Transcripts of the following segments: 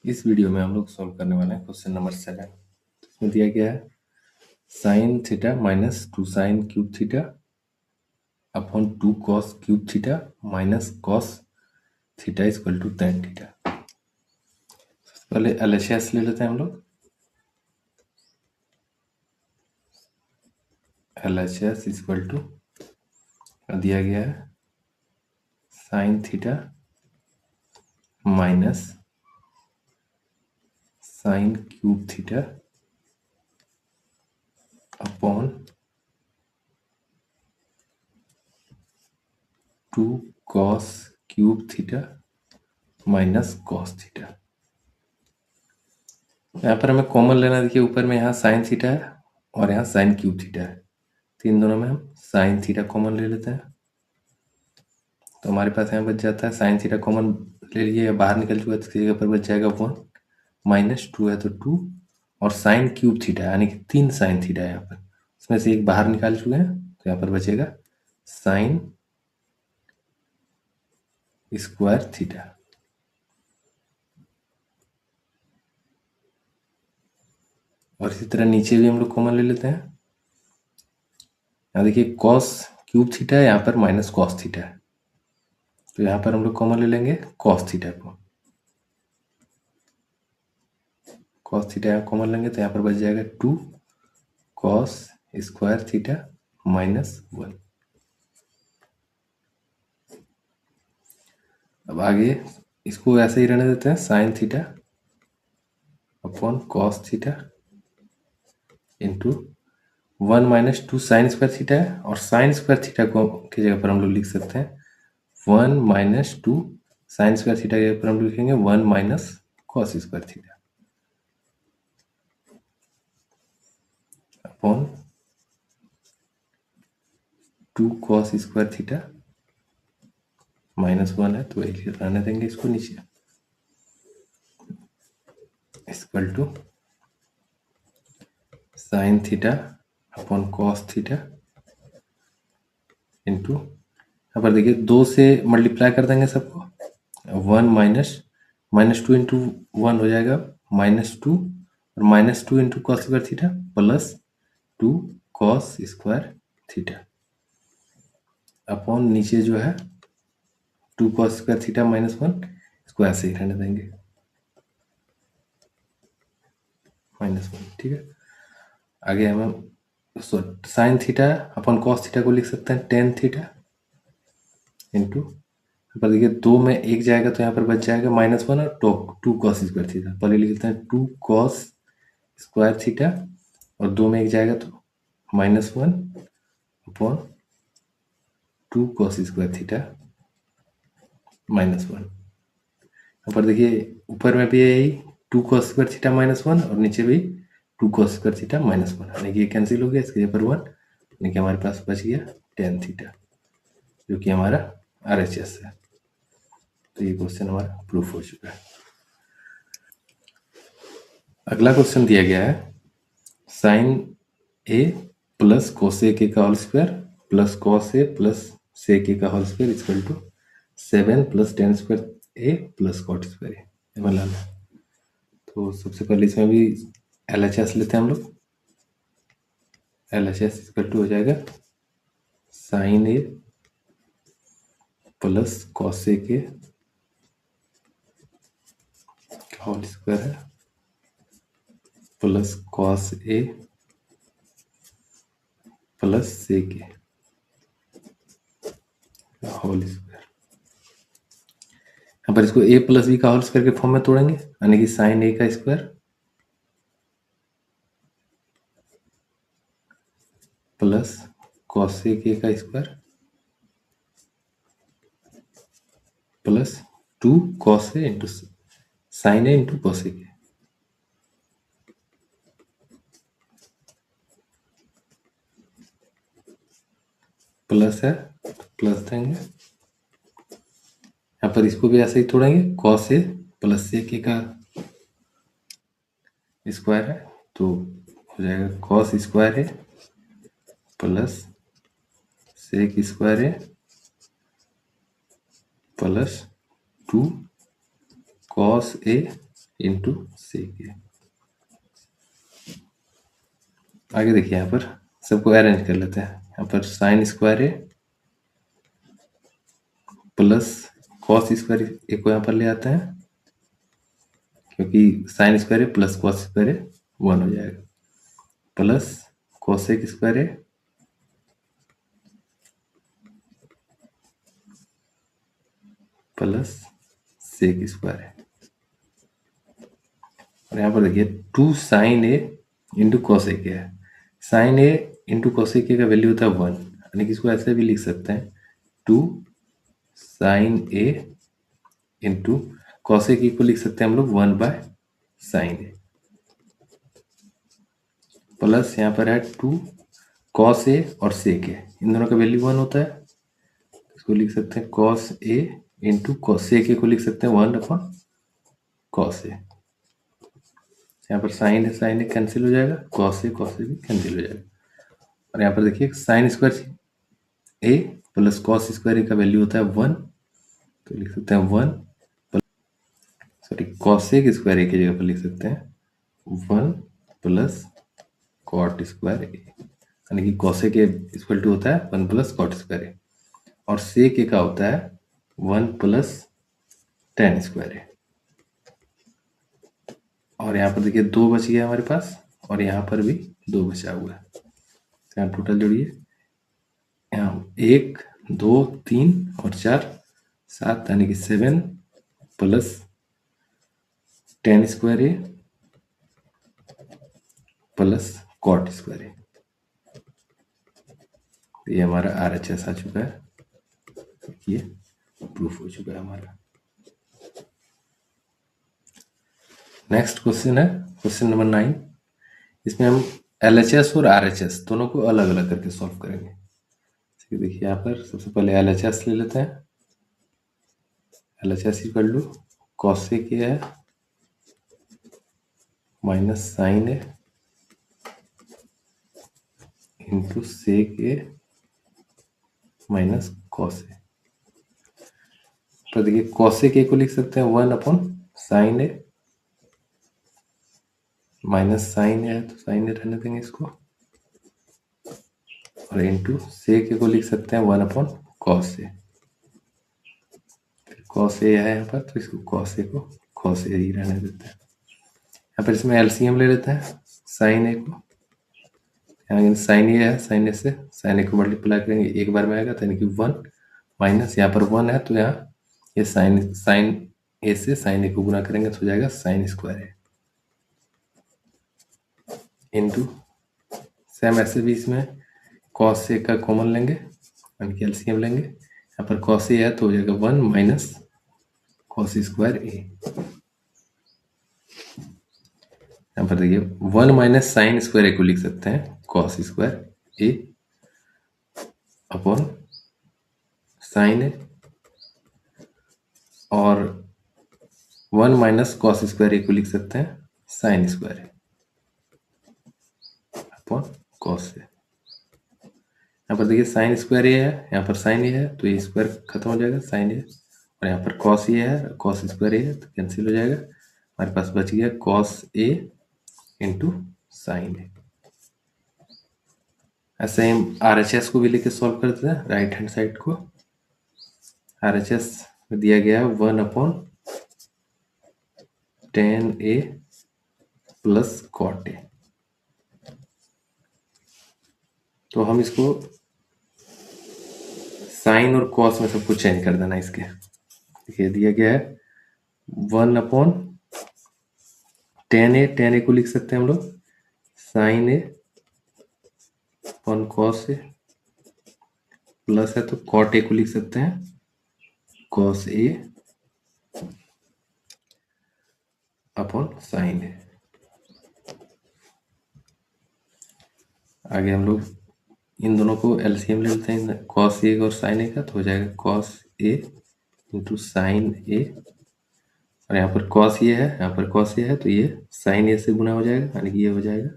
इस वीडियो में हम लोग सॉल्व करने वाले हैं क्वेश्चन नंबर 7। इसमें दिया गया है sine theta minus 2 sine cube theta upon 2 cos cube theta minus cos theta equal to tan theta. पहले LHS ले लेते हैं हम लोग। LHS इक्वल टू दिया गया है sine theta minus sign cube theta upon 2 cos cube theta minus cos theta. यहाँ पर हमें कॉमन लेना, देखिए ऊपर में यहाँ साइन थीटा है और यहाँ साइन क्यूब थीटा है, तो इन दोनों में हम साइन थीटा कॉमन ले लेते हैं। तो हमारे पास यहाँ बच जाता है साइन थीटा कॉमन ले लिए, बाहर निकल चुका है, इसकी जगह पर बच जाएगा 1 माइनस 2 है तो 2 और साइन क्यूब थीटा यानी कि 3 साइन थीटा है यहाँ पर, इसमें से एक बाहर निकाल चुके हैं तो यहाँ पर बचेगा साइन स्क्वायर थीटा। और इसी तरह नीचे भी हम लोग कॉमन ले लेते हैं। यहाँ देखिए कॉस क्यूब थीटा है, यहाँ पर माइनस कॉस थीटा है, तो यहाँ पर हम लोग कॉमन ले लेंगे कॉस थीटा को। कॉस थीटा यहाँ कॉमन लेंगे तो यहाँ पर बच जाएगा 2 कॉस स्क्वायर थीटा माइनस 1। अब आगे इसको ऐसे ही रहने देते हैं, sign theta upon cos theta into 1 minus 2 sine square theta है, और साइन स्क्वायर थीटा को की जगह पर हम लोग लिख सकते हैं 1 माइनस 2 साइन स्क्वायर थीटा के ऊपर हम लिखेंगे 1 minus cos square theta upon 2 cos square theta minus 1 है तो वही रहने देंगे इसको नीचे, equal to sine theta upon cos theta into, यहाँ पर देखिए 2 से मल्टीप्लाई कर देंगे सबको, 1 माइनस 2 इंटू 1 हो जाएगा -2 और -2 into cos square theta plus 2 cos square theta upon नीचे जो है 2 कॉस स्क्वायर थीटा -1, इसको ऐसे ही रहने देंगे -1। ठीक है, आगे हम sign theta upon cos theta को लिख सकते हैं टेन थीटा इंटू, यहाँ पर देखिए 2 में एक जाएगा तो यहाँ पर बच जाएगा -1 और 2 कॉस स्क्वायर थीटा, पहले लिख लेते हैं 2 कॉस स्क्वायर थीटा और 2 में एक जाएगा तो -1 अपॉन 2 कॉस स्क्वायर थीटा -1। यहाँ पर देखिए ऊपर में भी यही 2 कॉस स्क्वायर थीटा -1 और नीचे भी 2 कॉस स्क्वायर थीटा -1, यानी कि ये कैंसिल हो गया, इसके जगह पर 1, यानी कि हमारे पास बच गया tan थीटा जो कि हमारा RHS है। तो ये क्वेश्चन हमारा प्रूफ हो चुका है। अगला क्वेश्चन दिया गया है sine A plus cos A के का whole square plus cos A plus sec A का whole square equal to 7 plus tan square A plus cot square A मतलब। तो सबसे पहले इसमें भी LHS लेते हैं हम लोग। LHS इक्वल टू हो जाएगा साइन ए प्लस कॉस ए के होल स्क्वायर है plus cos A plus sec A whole square. यहाँ पर इसको ए प्लस बी का होल स्क्वायर के फॉर्म में तोड़ेंगे, यानी कि साइन ए का स्क्वायर प्लस कॉस ए के का square plus 2 cos A into sine A into cos ए के प्लस है, प्लस देंगे। यहाँ पर इसको भी ऐसे ही तोड़ेंगे, cos A plus sec A का स्क्वायर है तो हो जाएगा cos square A plus sec square A plus 2 cos A into sec ए। आगे देखिए यहाँ पर सबको अरेंज कर लेते हैं। यहाँ पर sine square A plus cos square A को यहाँ पर ले आते हैं, क्योंकि sine square A plus cos square A 1 हो जाएगा, plus cosec square A plus sec square है। और यहाँ पर देखिए 2 sine A into cosec A है। Sine A into cosec A का वैल्यू होता है 1, यानी कि इसको ऐसे भी लिख सकते हैं 2 sine A into cosec A को लिख सकते हैं हम लोग 1 बाय साइन ए, प्लस यहाँ पर है 2 कॉस ए और सेक ए, इन दोनों का वैल्यू 1 होता है, इसको लिख सकते हैं कॉस ए इंटू सेक ए को लिख सकते हैं 1 अपॉन कॉस ए। यहाँ पर साइन ए कैंसिल हो जाएगा, कॉस ए भी कैंसिल हो जाएगा। और यहाँ पर देखिए sign square A plus cos square ए का वैल्यू होता है 1, तो लिख सकते हैं 1, सॉरी कॉसेक स्क्वायर ए की जगह पर लिख सकते हैं 1 प्लस कॉट स्क्वायर ए, यानी कि कॉसेक ए इक्वल टू होता है 1 प्लस कॉट स्क्वायर ए, और सेक ए का होता है 1 प्लस टेन स्क्वायर ए। और यहाँ पर देखिए 2 बच गया हमारे पास, और यहाँ पर भी 2 बचा हुआ है, तो यहाँ टोटल जोड़िए, यहाँ 1 2 3 और 4 7, यानी कि 7 plus ten square A plus cot square ए, ये हमारा RHS आ चुका है, ये प्रूफ हो चुका है हमारा। नेक्स्ट क्वेश्चन है क्वेश्चन नंबर 9। इसमें हम LHS और RHS दोनों को अलग अलग करके सॉल्व करेंगे। देखिए यहाँ पर सबसे पहले LHS ले लेते हैं। LHS equal to cosec A है minus sine A into sec A minus cos A. तो देखिए कॉसेक ए को लिख सकते हैं 1 upon sine A, minus sine A है तो साइन ए रहने देंगे इसको, और इंटू सेक ए को लिख सकते हैं 1 अपॉन कॉस ए। कॉस ए है यहाँ पर, तो इसको कॉस ए को कॉस ए ही रहने देते हैं। यहाँ पर इसमें LCM ले लेते हैं साइन ए को, यहाँ साइन ए है, साइन ए से साइन ए को मल्टीप्लाई करेंगे एक बार में आएगा, तो यानी कि 1 माइनस यहाँ पर 1 है, तो यहाँ ये साइन ए से साइन ए को गुना करेंगे तो हो जाएगा sine square A into same ऐसे भी इसमें कॉस ए का कॉमन लेंगे, यानी कि LCM लेंगे। यहाँ पर कॉस ए है तो हो जाएगा 1 माइनस कॉस स्क्वायर ए। यहाँ पर देखिए 1 माइनस साइन स्क्वायर ए को लिख सकते हैं cos square A upon sine ए, और 1 माइनस कॉस स्क्वायर ए को लिख सकते हैं sign square A upon cos A. यहाँ पर देखिए साइन स्क्वायर ए है, यहाँ पर साइन ए है, तो ये स्क्वायर खत्म हो जाएगा साइन ए, और यहाँ पर कॉस ए है, कॉस स्क्वायर ए है, तो कैंसिल हो जाएगा। हमारे पास बच गया कॉस ए इंटू साइन ए। ऐसे ही हम RHS को भी लेके सॉल्व करते हैं, राइट हैंड साइड को। RHS में दिया गया है 1 upon tan A plus cot A, तो हम इसको साइन और कॉस में सबको चेंज कर देना इसके। देखिए दिया गया है 1 अपॉन टेन ए को लिख सकते हैं हम लोग sign A upon cos A, plus है तो कॉट ए को लिख सकते हैं कॉस ए अपॉन साइन ए। आगे हम लोग इन दोनों को LCM ले लेते हैं कॉस ए और साइन ए का, तो हो जाएगा कॉस ए इंटू साइन ए, और यहाँ पर कॉस ये है, यहाँ पर कॉस ये है, तो ये साइन ए से गुना हो जाएगा, यानी कि ये हो जाएगा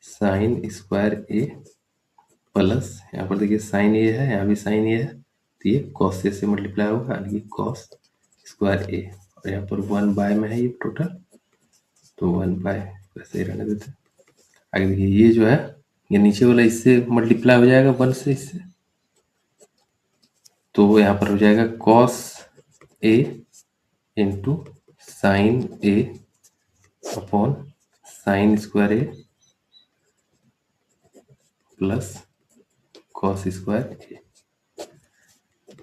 साइन स्क्वायर ए प्लस यहाँ पर देखिए साइन ए है, यहाँ भी साइन ए है, तो ये कॉस ए से मल्टीप्लाई होगा, यानी कि कॉस स्क्वायर ए, और यहाँ पर 1/, में है ये टोटल, तो 1/, वैसे ही रहने देते हैं। आगे देखिए ये जो है ये नीचे वाला इससे मल्टीप्लाई हो जाएगा 1 से इससे, तो यहाँ पर हो जाएगा cos A into sine A upon sine square A plus cos square A।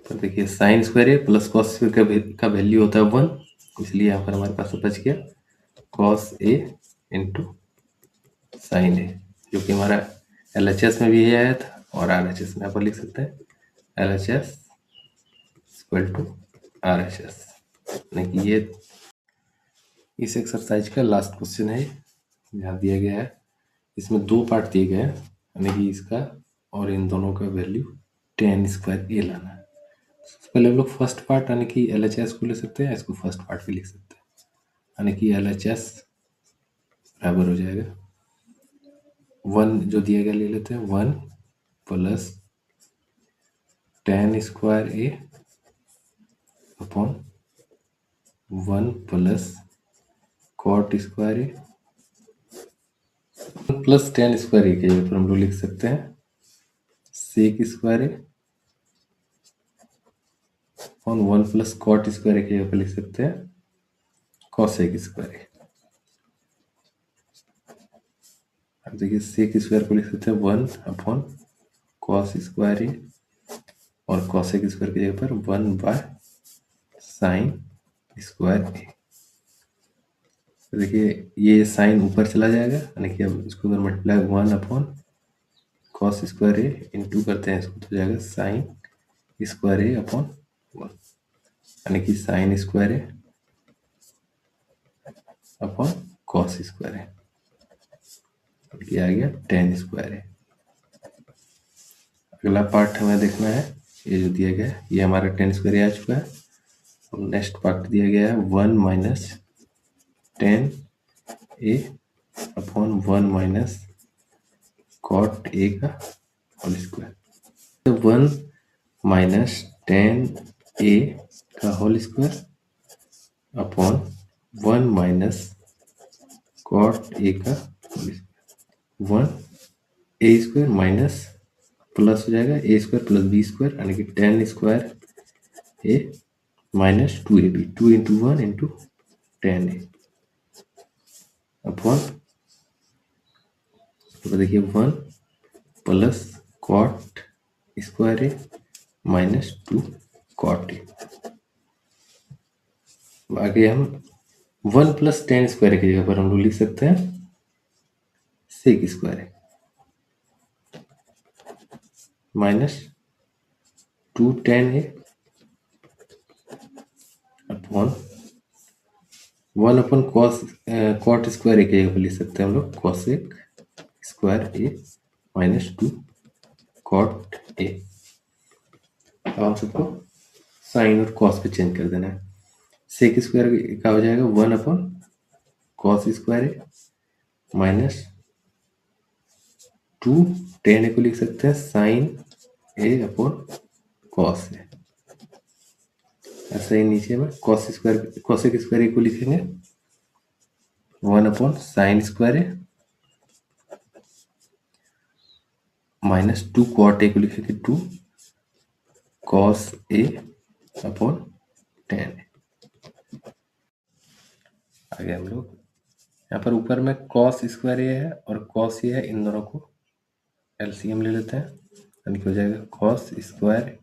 तो देखिए sign square A plus cos square का वैल्यू होता है 1, इसलिए यहाँ पर हमारे पास बच गया कॉस ए इंटू साइन ए, जो कि हमारा LHS में भी ये आया था और RHS में यहाँ पर लिख सकते हैं LHS इक्वल टू RHS। यानी कि ये इस एक्सरसाइज का लास्ट क्वेश्चन है, यहाँ दिया गया है। इसमें 2 पार्ट दिए गए हैं, यानी कि इसका और इन दोनों का वैल्यू tan स्क्वायर ए लाना है। सबसे पहले हम लोग फर्स्ट पार्ट यानी कि LHS को ले सकते हैं, इसको फर्स्ट पार्ट भी लिख सकते हैं, यानी कि LHS बराबर हो जाएगा 1 जो दिया गया ले लेते हैं 1 plus tan square A upon 1 plus cot square A plus tan square ए के जगह पर हम लोग लिख सकते हैं sec square A upon 1 plus cot square ए के जगह पर लिख सकते हैं कॉसेक स्क्वायर ए। अब देखिए सेक स्क्वायर को लिख सकते हैं 1 अपॉन कॉस स्क्वायर ए और कॉसेक स्क्वायर की जगह पर 1 बाय साइन स्क्वायर ए। तो देखिए ये साइन ऊपर चला जाएगा, यानी कि अब इसको अगर multiply 1 upon cos square A into करते हैं इसको तो जाएगा साइन स्क्वायर ए अपॉन 1, यानी कि sign square A upon cos square ए, ये आ गया tan स्क्वायर ए। अगला पार्ट हमें देखना है, ये जो दिया गया है ये हमारा tan स्क्वायर ए आ चुका है। अब नेक्स्ट पार्ट दिया गया है 1 minus tan A upon 1 minus cot A का होल स्क्वायर, तो 1 माइनस tan ए का whole square upon 1 minus cot A का whole square, 1 A square minus plus हो जाएगा A square plus B square, यानी कि tan square A minus 2ab, 2 into 1 into tan A upon, तो देखिए 1 plus cot square A minus 2 cot A. आगे हम 1 plus tan square की जगह पर हम लोग लिख सकते हैं sec square A minus 2 tan A upon 1 upon cot square A की जगह पर लिख सकते हैं हम लोग cosec square A minus 2 cot A. अब हम सबको साइन और कॉस पे चेंज कर देना है। सेक स्क्वायर का हो जाएगा 1 upon cos square A minus 2 tan ए को लिख सकते हैं sign A upon cos A. ऐसा ही नीचे में कॉसेक स्क्वायर ए को लिखेंगे 1 upon sine square A minus 2 cot A को लिखेंगे 2 cos A upon tan A. आगे हम लोग यहाँ पर ऊपर में कॉस स्क्वायर ए है और कॉस ए है, इन दोनों को LCM ले लेते हैं, यानी कि हो जाएगा कॉस स्क्वायर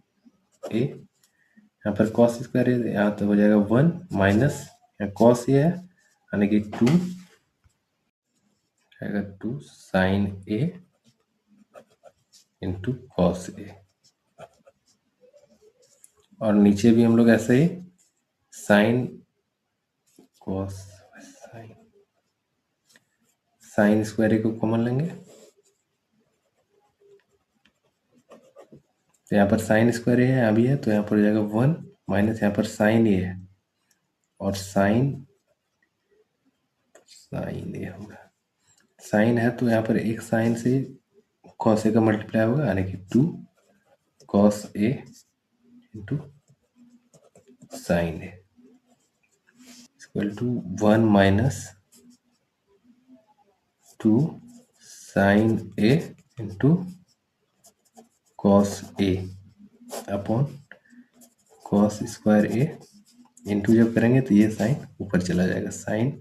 ए, यहाँ पर कॉस स्क्वायर ए यहाँ तो हो जाएगा 1 माइनस कॉस ए है यानी कि 2 आएगा 2 साइन ए इंटू कॉस ए, और नीचे भी हम लोग ऐसे ही sine cos sine square A को कॉमन लेंगे, तो यहाँ पर साइन स्क्वायर ए है यहाँ भी है, तो यहाँ पर हो जाएगा 1 माइनस यहाँ पर साइन ए है और साइन ए होगा, साइन है तो यहाँ पर एक साइन से कॉस ए का मल्टीप्लाई होगा यानी कि 2 cos A into sine A. Equal to 1 minus 2 sine A into cos A upon cos square A into जब करेंगे तो ये साइन ऊपर चला जाएगा, sine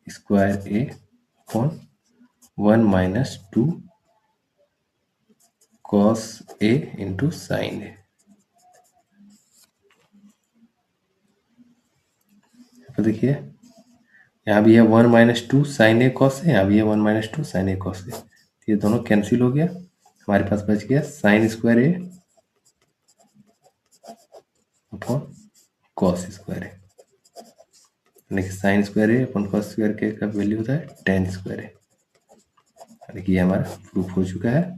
square A upon 1 minus 2 cos A into sine A. तो देखिए यहाँ भी है 1 minus 2 sine A cos A, यहाँ भी है 1 minus 2 sine A cos A, ये दोनों कैंसिल हो गया, हमारे पास बच गया sign square A upon cos square ए, यानी कि sign square A upon cos square के का वैल्यू होता है टेन स्क्वायर ए। देखिए हमारा प्रूफ हो चुका है।